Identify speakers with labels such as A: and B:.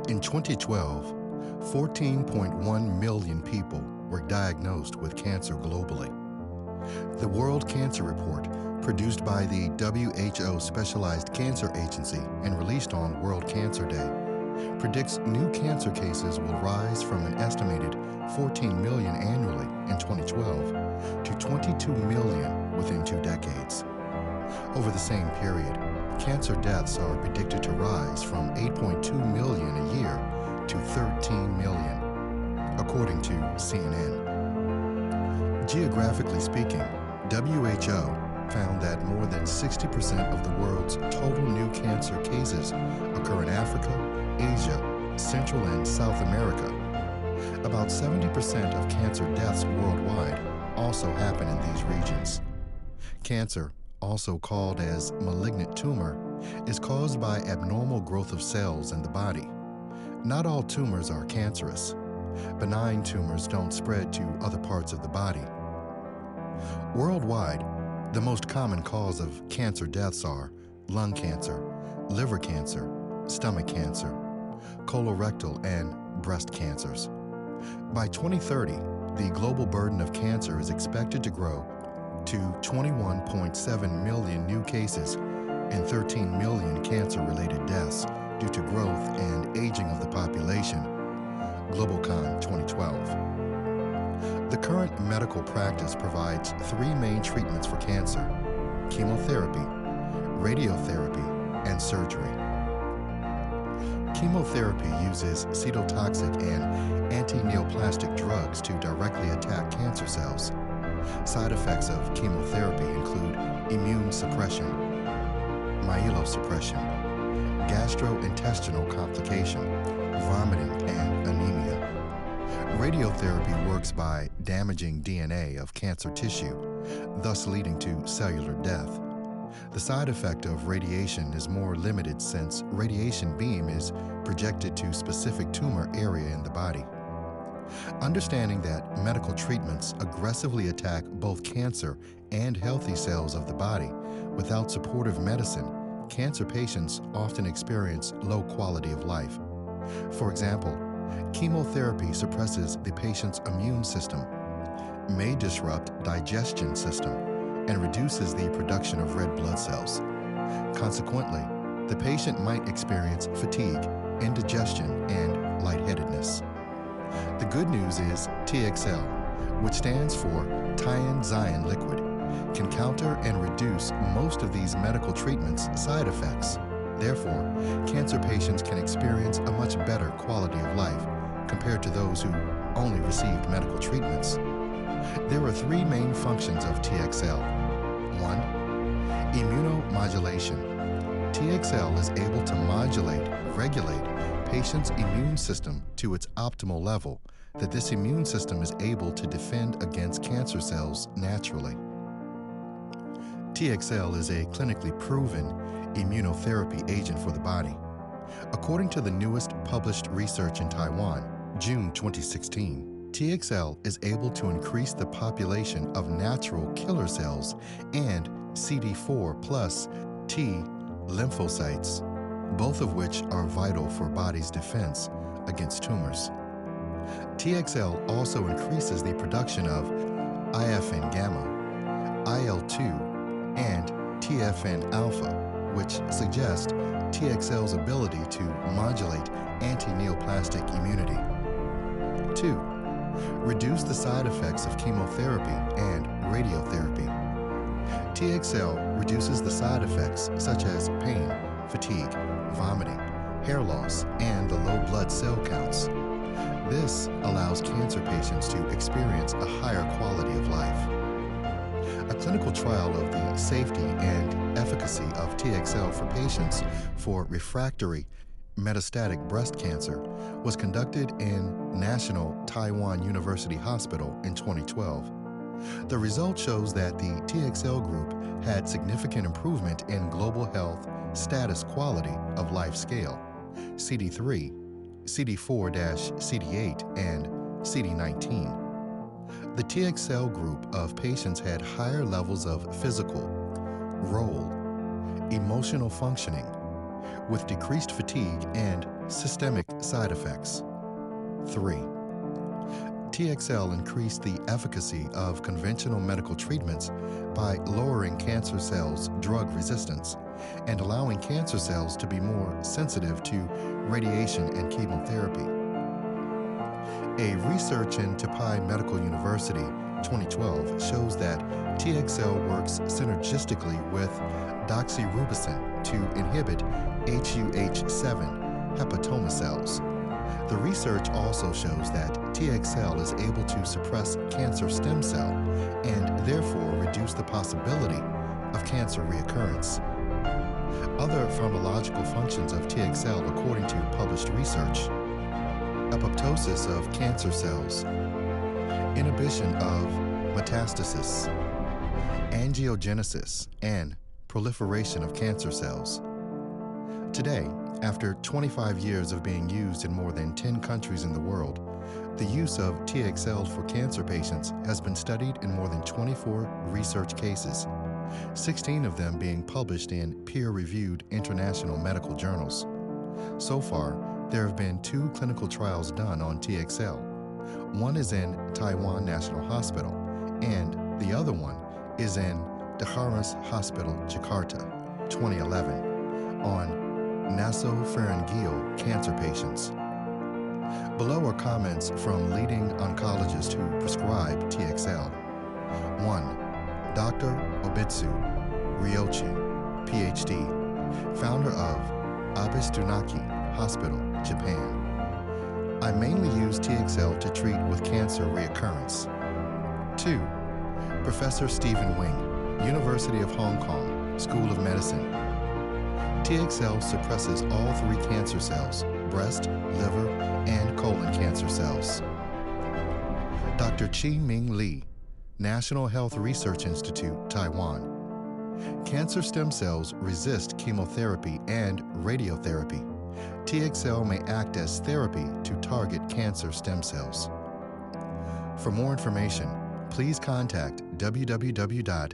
A: In 2012, 14.1 million people were diagnosed with cancer globally. The World Cancer Report, produced by the WHO Specialized Cancer Agency and released on World Cancer Day, predicts new cancer cases will rise from an estimated 14 million annually in 2012 to 22 million within 2 decades. Over the same period, cancer deaths are predicted to rise from 8.2 million a year to 13 million, according to CNN. Geographically speaking, WHO found that more than 60% of the world's total new cancer cases occur in Africa, Asia, Central and South America. About 70% of cancer deaths worldwide also happen in these regions. Cancer, also called as malignant tumor, is caused by abnormal growth of cells in the body. Not all tumors are cancerous. Benign tumors don't spread to other parts of the body. Worldwide, the most common cause of cancer deaths are lung cancer, liver cancer, stomach cancer, colorectal and breast cancers. By 2030, the global burden of cancer is expected to grow to 21.7 million new cases and 13 million cancer-related deaths due to growth and aging of the population, GlobalCon 2012. The current medical practice provides 3 main treatments for cancer: chemotherapy, radiotherapy, and surgery. Chemotherapy uses cytotoxic and anti-neoplastic drugs to directly attack cancer cells. Side effects of chemotherapy include immune suppression, myelosuppression, gastrointestinal complication, vomiting, and anemia. Radiotherapy works by damaging DNA of cancer tissue, thus leading to cellular death. The side effect of radiation is more limited since radiation beam is projected to specific tumor area in the body. Understanding that medical treatments aggressively attack both cancer and healthy cells of the body, without supportive medicine, cancer patients often experience low quality of life. For example, chemotherapy suppresses the patient's immune system, may disrupt digestion system, and reduces the production of red blood cells. Consequently, the patient might experience fatigue, indigestion, and lightheadedness. The good news is TXL, which stands for Thienzian liquid, can counter and reduce most of these medical treatments' side effects. Therefore, cancer patients can experience a much better quality of life compared to those who only received medical treatments. There are 3 main functions of TXL. 1. Immunomodulation. TXL is able to regulate patient's immune system to its optimal level, that this immune system is able to defend against cancer cells naturally. TXL is a clinically proven immunotherapy agent for the body. According to the newest published research in Taiwan, June 2016, TXL is able to increase the population of natural killer cells and CD4 plus T lymphocytes, both of which are vital for body's defense against tumors. TXL also increases the production of IFN gamma, IL-2, and TFN alpha, which suggest TXL's ability to modulate anti-neoplastic immunity. 2. Reduce the side effects of chemotherapy and radiotherapy. TXL reduces the side effects such as pain, fatigue, vomiting, hair loss, and the low blood cell counts. This allows cancer patients to experience a higher quality of life. A clinical trial of the safety and efficacy of TXL for patients for refractory metastatic breast cancer was conducted in National Taiwan University Hospital in 2012. The result shows that the TXL group had significant improvement in global health status quality of life scale, CD3, CD4-CD8, and CD19. The TXL group of patients had higher levels of physical, role, emotional functioning, with decreased fatigue and systemic side effects. 3. TXL increased the efficacy of conventional medical treatments by lowering cancer cells' drug resistance and allowing cancer cells to be more sensitive to radiation and chemotherapy. A research in Tapai Medical University 2012 shows that TXL works synergistically with doxorubicin to inhibit HUH7 hepatoma cells. The research also shows that TXL is able to suppress cancer stem cell and therefore reduce the possibility of cancer reoccurrence. Other pharmacological functions of TXL according to published research: apoptosis of cancer cells, inhibition of metastasis, angiogenesis, and proliferation of cancer cells. Today, after 25 years of being used in more than 10 countries in the world, the use of TXL for cancer patients has been studied in more than 24 research cases, 16 of them being published in peer-reviewed international medical journals. So far, there have been 2 clinical trials done on TXL. One is in Taiwan National Hospital, and the other one is in Daharas Hospital, Jakarta, 2011, on nasopharyngeal cancer patients. Below are comments from leading oncologists who prescribe TXL. 1. Dr. Obitsu Ryochi, PhD, founder of Abistunaki Hospital, Japan. I mainly use TXL to treat with cancer reoccurrence. 2. Professor Stephen Wing, University of Hong Kong, School of Medicine. TXL suppresses all 3 cancer cells: breast, liver, and colon cancer cells. Dr. Chi Ming Lee, National Health Research Institute, Taiwan. Cancer stem cells resist chemotherapy and radiotherapy. TXL may act as therapy to target cancer stem cells. For more information, please contact www.cjfu.com.